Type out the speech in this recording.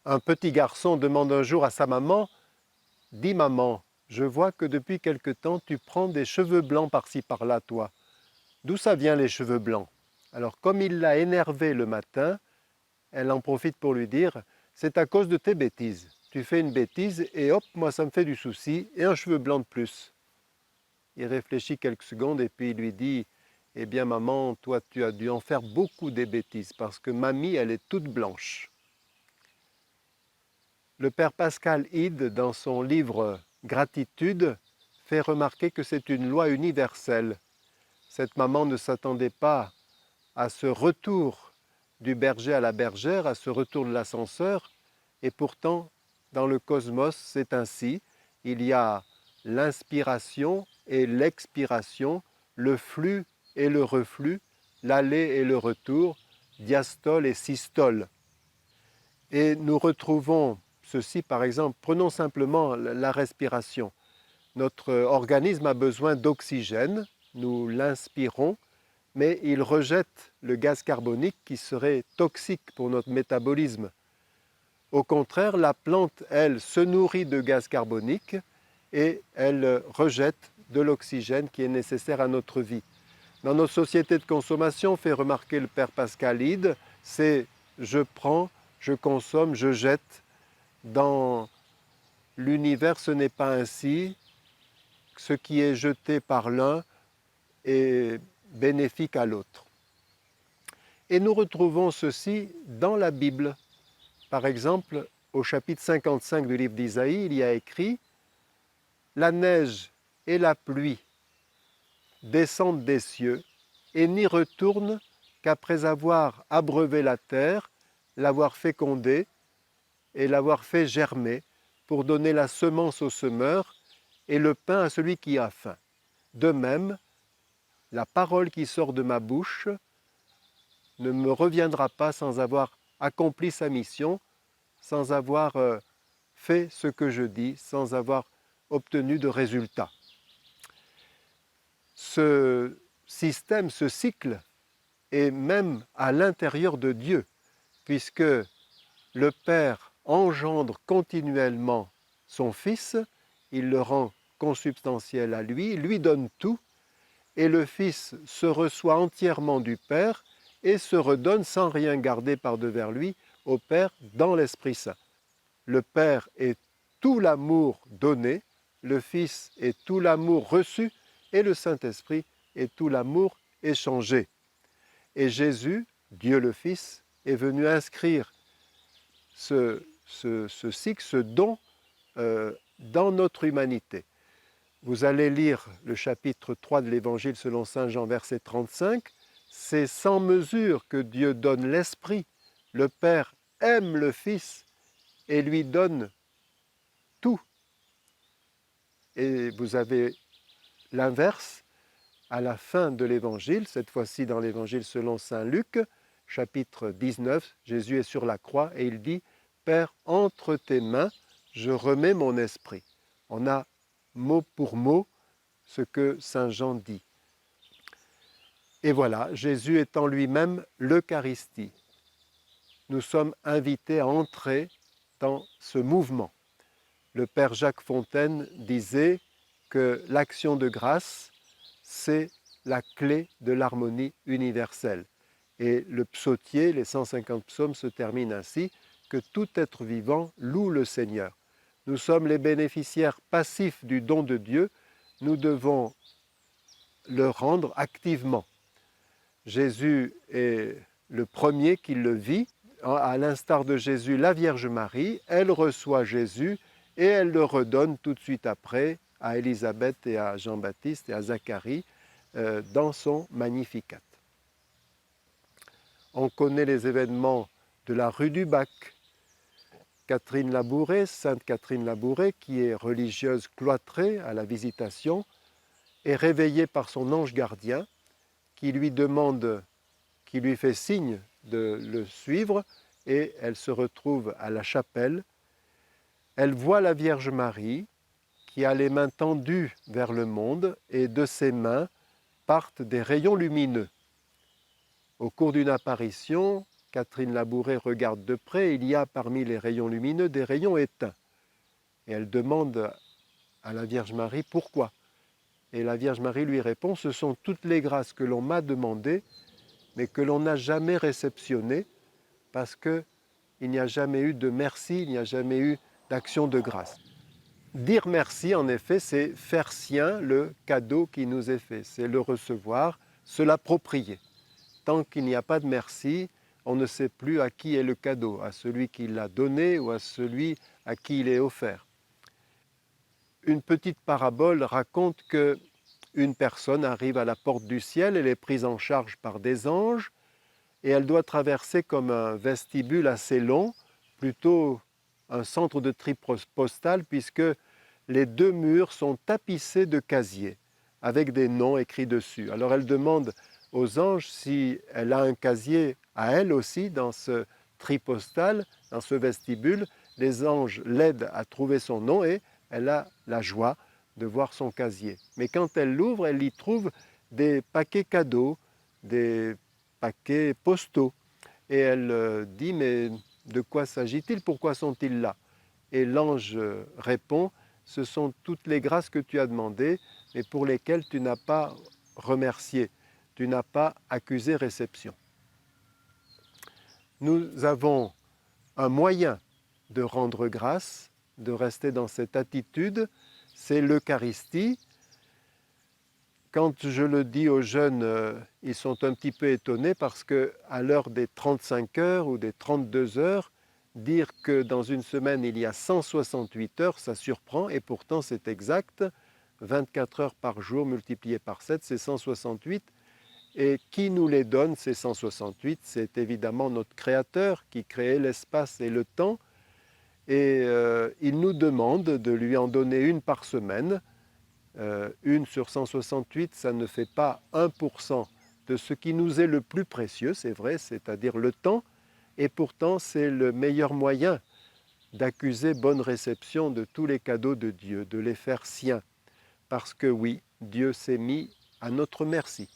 Un petit garçon demande un jour à sa maman, dis maman, je vois que depuis quelque temps tu prends des cheveux blancs par-ci par-là, toi. D'où ça vient les cheveux blancs? Alors comme il l'a énervé le matin, elle en profite pour lui dire, c'est à cause de tes bêtises. Tu fais une bêtise et hop, moi ça me fait du souci et un cheveu blanc de plus. Il réfléchit quelques secondes et puis il lui dit, eh bien maman, toi tu as dû en faire beaucoup des bêtises parce que mamie, elle est toute blanche. Le père Pascal Hide, dans son livre Gratitude, fait remarquer que c'est une loi universelle. Cette maman ne s'attendait pas à ce retour du berger à la bergère, à ce retour de l'ascenseur, et pourtant, dans le cosmos, c'est ainsi. Il y a l'inspiration et l'expiration, le flux et le reflux, l'aller et le retour, diastole et systole. Et nous retrouvons ceci, par exemple, prenons simplement la respiration. Notre organisme a besoin d'oxygène, nous l'inspirons, mais il rejette le gaz carbonique qui serait toxique pour notre métabolisme. Au contraire, la plante, elle, se nourrit de gaz carbonique et elle rejette de l'oxygène qui est nécessaire à notre vie. Dans nos sociétés de consommation, fait remarquer le père Pascal Hide, c'est je prends, je consomme, je jette. Dans l'univers, ce n'est pas ainsi. Ce qui est jeté par l'un est bénéfique à l'autre. Et nous retrouvons ceci dans la Bible. Par exemple, au chapitre 55 du livre d'Isaïe, il y a écrit « La neige et la pluie descendent des cieux et n'y retournent qu'après avoir abreuvé la terre, l'avoir fécondée et l'avoir fait germer pour donner la semence au semeur et le pain à celui qui a faim. De même, la parole qui sort de ma bouche ne me reviendra pas sans avoir accompli sa mission, sans avoir fait ce que je dis, sans avoir obtenu de résultats. Ce système, ce cycle est même à l'intérieur de Dieu, puisque le Père engendre continuellement son Fils, il le rend consubstantiel à lui, lui donne tout, et le Fils se reçoit entièrement du Père et se redonne sans rien garder par-devers lui au Père dans l'Esprit Saint. Le Père est tout l'amour donné, le Fils est tout l'amour reçu et le Saint-Esprit est tout l'amour échangé. Et Jésus, Dieu le Fils, est venu inscrire ce cycle, ce don dans notre humanité. Vous allez lire le chapitre 3 de l'Évangile selon Saint Jean, verset 35. C'est sans mesure que Dieu donne l'Esprit. Le Père aime le Fils et lui donne tout. Et vous avez l'inverse à la fin de l'Évangile, cette fois-ci dans l'Évangile selon Saint Luc, chapitre 19, Jésus est sur la croix et il dit « Père, entre tes mains, je remets mon esprit ». On a mot pour mot ce que Saint Jean dit. Et voilà, Jésus est en lui-même l'Eucharistie. Nous sommes invités à entrer dans ce mouvement. Le Père Jacques Fontaine disait que l'action de grâce, c'est la clé de l'harmonie universelle. Et le psautier, les 150 psaumes se terminent ainsi, que tout être vivant loue le Seigneur. Nous sommes les bénéficiaires passifs du don de Dieu, nous devons le rendre activement. Jésus est le premier qui le vit. À l'instar de Jésus, la Vierge Marie, elle reçoit Jésus et elle le redonne tout de suite après à Élisabeth et à Jean-Baptiste et à Zacharie dans son Magnificat. On connaît les événements de la rue du Bac. Catherine Labouré, Sainte Catherine Labouré, qui est religieuse cloîtrée à la Visitation, est réveillée par son ange gardien qui lui demande, qui lui fait signe de le suivre, et elle se retrouve à la chapelle. Elle voit la Vierge Marie qui a les mains tendues vers le monde et de ses mains partent des rayons lumineux. Au cours d'une apparition, Catherine Labouré regarde de près, il y a parmi les rayons lumineux des rayons éteints. Et elle demande à la Vierge Marie pourquoi. Et la Vierge Marie lui répond, ce sont toutes les grâces que l'on m'a demandées, mais que l'on n'a jamais réceptionnées, parce qu'il n'y a jamais eu de merci, il n'y a jamais eu d'action de grâce. Dire merci, en effet, c'est faire sien le cadeau qui nous est fait, c'est le recevoir, se l'approprier. Tant qu'il n'y a pas de merci, on ne sait plus à qui est le cadeau, à celui qui l'a donné ou à celui à qui il est offert. Une petite parabole raconte qu'une personne arrive à la porte du ciel, elle est prise en charge par des anges et elle doit traverser comme un vestibule assez long, plutôt un centre de tri postal, puisque les deux murs sont tapissés de casiers avec des noms écrits dessus. Alors elle demande aux anges si elle a un casier à elle aussi dans ce tri postal, dans ce vestibule. Les anges l'aident à trouver son nom et elle a la joie de voir son casier. Mais quand elle l'ouvre, elle y trouve des paquets cadeaux, des paquets postaux. Et elle dit, mais de quoi s'agit-il? Pourquoi sont-ils là? Et l'ange répond, ce sont toutes les grâces que tu as demandées, mais pour lesquelles tu n'as pas remercié, tu n'as pas accusé réception. Nous avons un moyen de rendre grâce, de rester dans cette attitude, c'est l'Eucharistie. Quand je le dis aux jeunes, ils sont un petit peu étonnés parce qu'à l'heure des 35 heures ou des 32 heures, dire que dans une semaine il y a 168 heures, ça surprend et pourtant c'est exact. 24 heures par jour multiplié par 7, c'est 168. Et qui nous les donne, ces 168? C'est évidemment notre Créateur qui créait l'espace et le temps. Et il nous demande de lui en donner une par semaine. Une sur 168, ça ne fait pas 1% de ce qui nous est le plus précieux, c'est vrai, c'est-à-dire le temps, et pourtant c'est le meilleur moyen d'accuser bonne réception de tous les cadeaux de Dieu, de les faire siens, parce que oui, Dieu s'est mis à notre merci.